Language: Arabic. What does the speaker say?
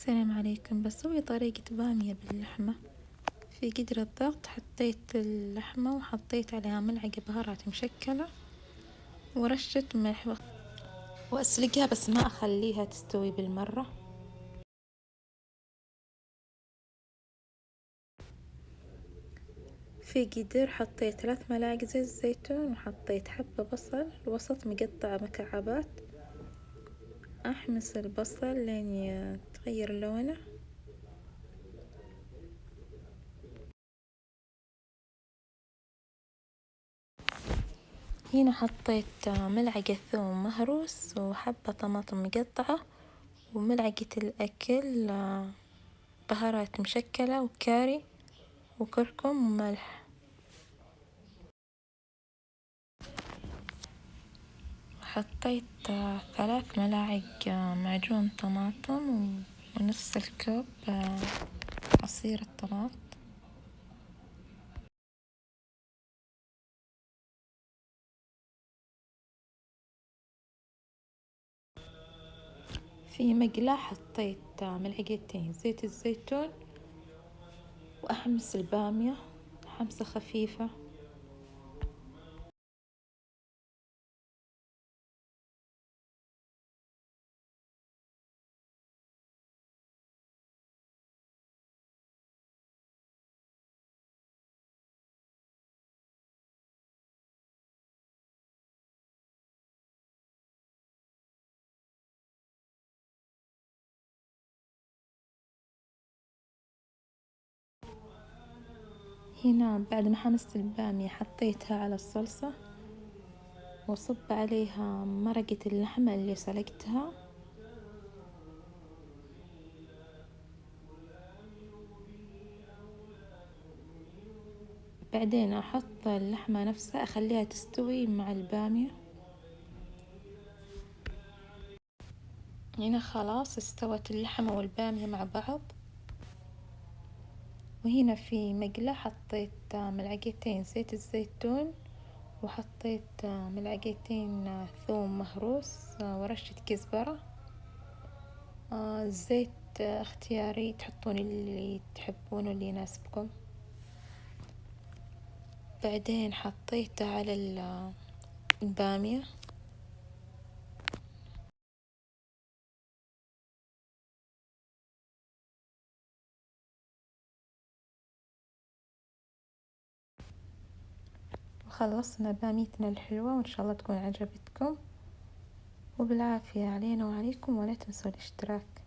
السلام عليكم. بسوي طريقة بامية باللحمة. في قدر الضغط حطيت اللحمة وحطيت عليها ملعقة بهارات مشكلة ورشة ملح وأسلقها بس ما أخليها تستوي بالمرة. في قدر حطيت 3 ملاعق زيت زيتون وحطيت حبة بصل الوسط مقطعة مكعبات. أحمص البصل لين تغير لونه. هنا حطيت ملعقة ثوم مهروس وحبة طماطم مقطعة وملعقة الأكل بهارات مشكلة وكاري وكركم وملح. حطيت 3 ملاعق معجون طماطم ونص الكوب عصير الطماط. في مقلاة حطيت ملعقتين زيت الزيتون وأحمص البامية حمصة خفيفة. هنا بعد ما حمصت البامية حطيتها على الصلصة وصب عليها مرقة اللحمة اللي سلقتها. بعدين أحط اللحمة نفسها أخليها تستوي مع البامية. هنا خلاص استوت اللحمة والبامية مع بعض. وهنا في مقلاة حطيت ملعقتين زيت الزيتون وحطيت ملعقتين ثوم مهروس ورشة كزبرة. الزيت اختياري، تحطون اللي تحبونه اللي يناسبكم. بعدين حطيته على البامية. وخلصنا باميتنا الحلوة وإن شاء الله تكون عجبتكم وبالعافية علينا وعليكم، ولا تنسوا الاشتراك.